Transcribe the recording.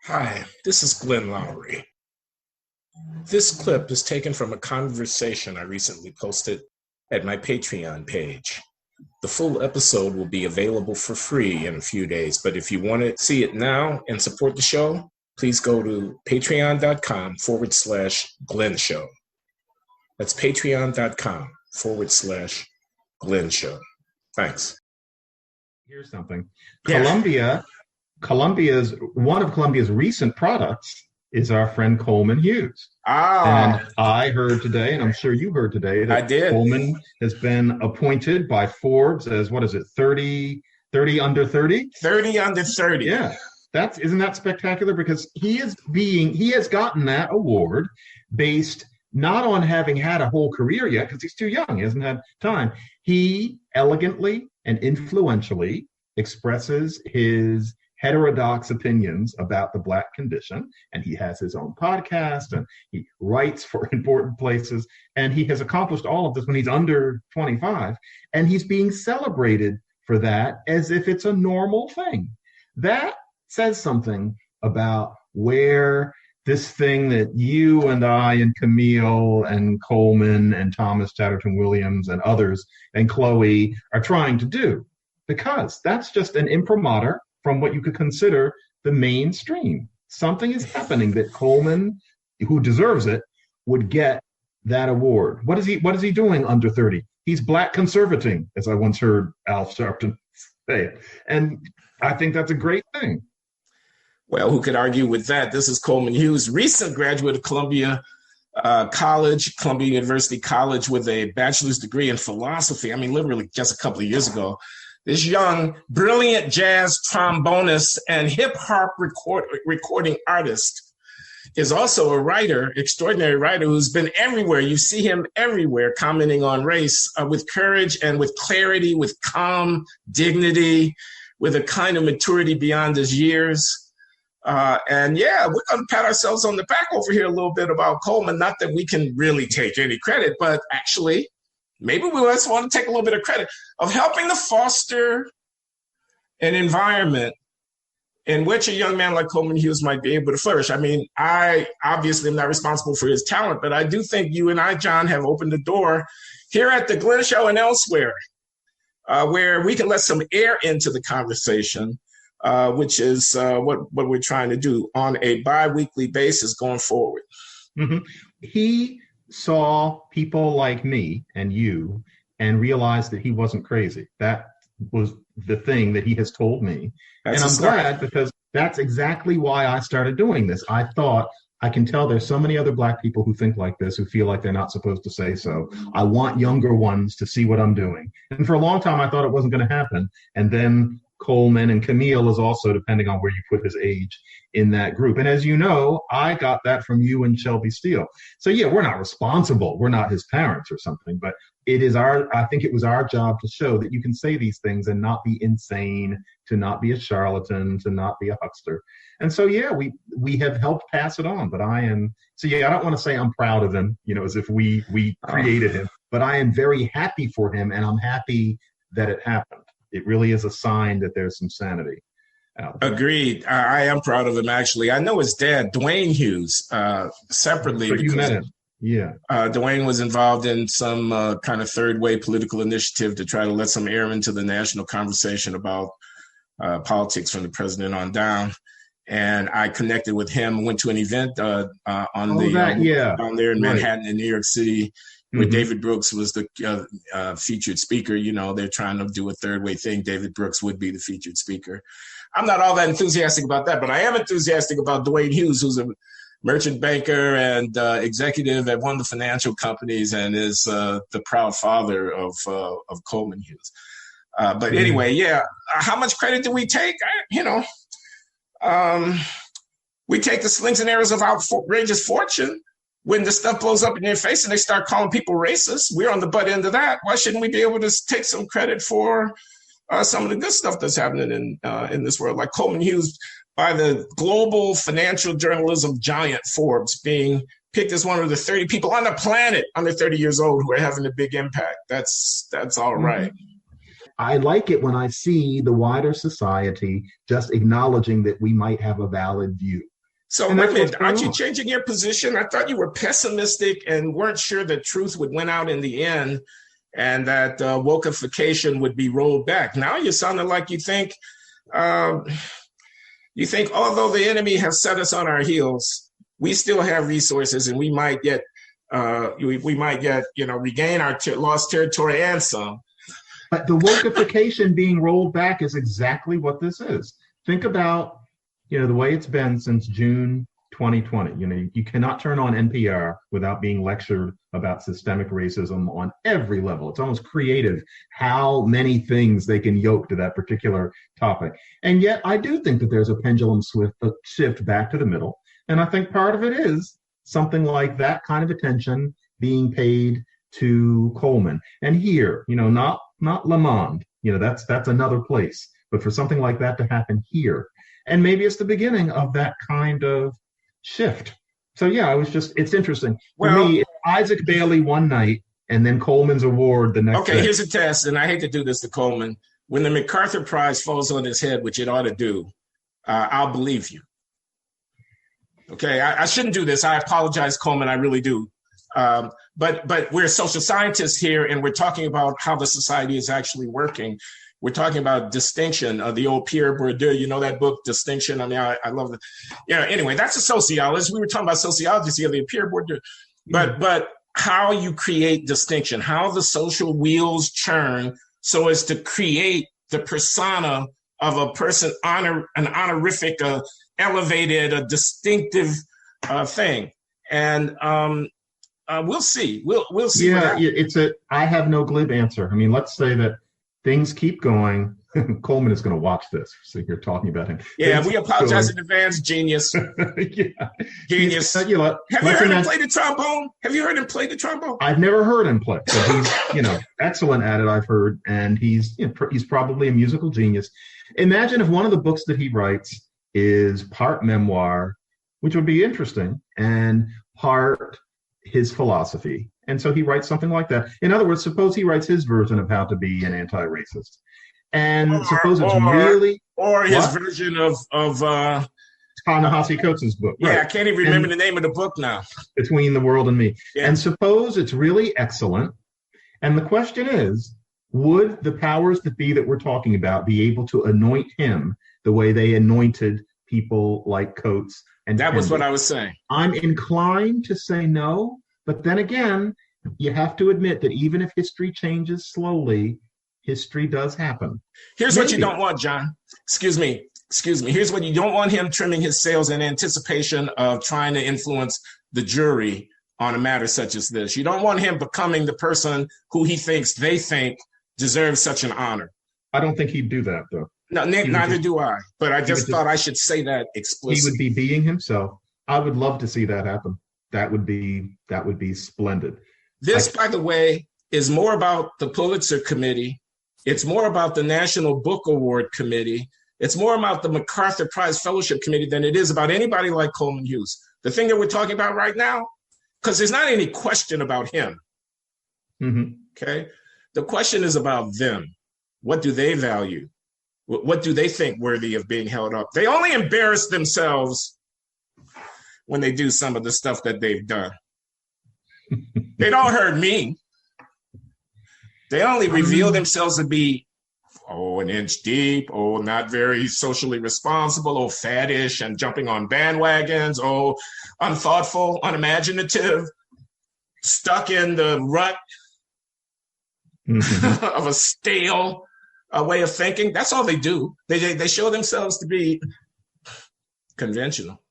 Hi, this is Glenn Loury. This clip is taken from a conversation I recently posted at my Patreon page. The full episode will be available for free in a few days, but if you want to see it now and support the show, please go to patreon.com/Glenn Show. That's patreon.com/Glenn Show. Thanks. Here's something. Yeah. One of Columbia's recent products is our friend Coleman Hughes. And I heard today, and I'm sure you heard today, that I did. Coleman has been appointed by Forbes as, 30 under 30? 30 under 30. Yeah. Isn't that spectacular? Because he has gotten that award based not on having had a whole career yet, because he's too young, he hasn't had time. He elegantly and influentially expresses his heterodox opinions about the Black condition, and he has his own podcast, and he writes for important places, and he has accomplished all of this when he's under 25, and he's being celebrated for that as if it's a normal thing. That says something about where this thing that you and I and Camille and Coleman and Thomas Chatterton Williams and others and Chloe are trying to do, because that's just an imprimatur from what you could consider the mainstream. Something is happening that Coleman, who deserves it, would get that award. What is he doing under 30? He's Black conservating, as I once heard Al Sharpton say it. And I think that's a great thing. Well, who could argue with that? This is Coleman Hughes, recent graduate of Columbia University College, with a bachelor's degree in philosophy. I mean, literally just a couple of years ago. This young, brilliant jazz trombonist and hip-hop recording artist is also a writer, extraordinary writer, who's been everywhere. You see him everywhere commenting on race with courage and with clarity, with calm dignity, with a kind of maturity beyond his years. And yeah, we're going to pat ourselves on the back over here a little bit about Coleman. Not that we can really take any credit, but actually, maybe we just want to take a little bit of credit of helping to foster an environment in which a young man like Coleman Hughes might be able to flourish. I mean, I obviously am not responsible for his talent, but I do think you and I, John, have opened the door here at the Glenn Show and elsewhere, where we can let some air into the conversation, which is what we're trying to do on a bi-weekly basis going forward. Mm-hmm. He saw people like me and you and realized that he wasn't crazy. That was the thing that he has told me. And I'm glad, because that's exactly why I started doing this. I thought, I can tell there's so many other Black people who think like this, who feel like they're not supposed to say so. I want younger ones to see what I'm doing. And for a long time, I thought it wasn't going to happen. And then Coleman and Camille is also, depending on where you put his age, in that group. And as you know, I got that from you and Shelby Steele. So yeah, we're not responsible. We're not his parents or something, but I think it was our job to show that you can say these things and not be insane, to not be a charlatan, to not be a huckster. And so, yeah, we have helped pass it on, but I don't want to say I'm proud of him, as if we created him, but I am very happy for him, and I'm happy that it happened. It really is a sign that there's some sanity out there. Agreed. I am proud of him, actually. I know his dad, Dwayne Hughes, separately. So you met him. Yeah. Dwayne was involved in some kind of third way political initiative to try to let some air into the national conversation about politics from the president on down. And I connected with him, went to an event down there in Manhattan in New York City, where David Brooks was the featured speaker. They're trying to do a third way thing. David Brooks would be the featured speaker. I'm not all that enthusiastic about that, but I am enthusiastic about Dwayne Hughes, who's a merchant banker and executive at one of the financial companies, and is the proud father of Coleman Hughes. But anyway, yeah, how much credit do we take? We take the slings and arrows of outrageous fortune when the stuff blows up in their face and they start calling people racist. We're on the butt end of that. Why shouldn't we be able to take some credit for some of the good stuff that's happening in this world? Like Coleman Hughes, by the global financial journalism giant Forbes, being picked as one of the 30 people on the planet under 30 years old who are having a big impact. That's all right. I like it when I see the wider society just acknowledging that we might have a valid view. So And wait a that's what's minute, going aren't you on. changing your position? I thought you were pessimistic and weren't sure that truth would win out in the end and that wokeification would be rolled back. Now you're sounding like um, you think although the enemy has set us on our heels, we still have resources and we might yet regain our lost territory and some. But the wokeification being rolled back is exactly what this is. Think about, the way it's been since June 2020. You cannot turn on NPR without being lectured about systemic racism on every level. It's almost creative how many things they can yoke to that particular topic. And yet I do think that there's a pendulum shift back to the middle. And I think part of it is something like that kind of attention being paid to Coleman. And here, not Le Monde, that's another place. But for something like that to happen here, and maybe it's the beginning of that kind of shift. So yeah, it's interesting. For me, it's Isaac Bailey one night and then Coleman's award the next day. Okay, here's a test, and I hate to do this to Coleman. When the McWhorter Prize falls on his head, which it ought to do, I'll believe you. Okay, I shouldn't do this. I apologize, Coleman, I really do. But we're social scientists here, and we're talking about how the society is actually working. We're talking about distinction, the old Pierre Bourdieu, that book, Distinction. I mean, I love it. Anyway, that's a sociologist. We were talking about sociology the other day, Pierre Bourdieu. But how you create distinction, how the social wheels churn so as to create the persona of a person, an honorific, elevated, a distinctive thing. And we'll see. We'll see. Yeah, I have no glib answer. I mean, let's say that things keep going. Coleman is going to watch this, so you're talking about him. Yeah, we apologize in advance, genius. Yeah. Genius. Have you heard him play the trombone? Have you heard him play the trombone? I've never heard him play, but he's, excellent at it, I've heard, and he's probably a musical genius. Imagine if one of the books that he writes is part memoir, which would be interesting, and part his philosophy. And so he writes something like that. In other words, suppose he writes his version of how to be an anti-racist. And suppose it's really... Or his version of Ta-Nehisi Coates' book. Yeah, right. I can't even remember the name of the book now. Between the World and Me. Yeah. And suppose it's really excellent. And the question is, would the powers that be that we're talking about be able to anoint him the way they anointed people like Coates? And that was what I was saying. I'm inclined to say no. But then again, you have to admit that even if history changes slowly, history does happen. Here's what you don't want, John. Excuse me. Here's what you don't want him trimming his sails in anticipation of trying to influence the jury on a matter such as this. You don't want him becoming the person who they think deserves such an honor. I don't think he'd do that, though. No, neither do I. But I just thought I should say that explicitly. He would be being himself. I would love to see that happen. That would be splendid. This, by the way, is more about the Pulitzer Committee. It's more about the National Book Award Committee. It's more about the McWhorter Prize Fellowship Committee than it is about anybody like Coleman Hughes. The thing that we're talking about right now, because there's not any question about him. Mm-hmm. Okay? The question is about them. What do they value? What do they think worthy of being held up? They only embarrass themselves when they do some of the stuff that they've done. They don't hurt me. They only reveal themselves to be, an inch deep, not very socially responsible, faddish and jumping on bandwagons, unthoughtful, unimaginative, stuck in the rut of a stale way of thinking. That's all they do. They show themselves to be conventional.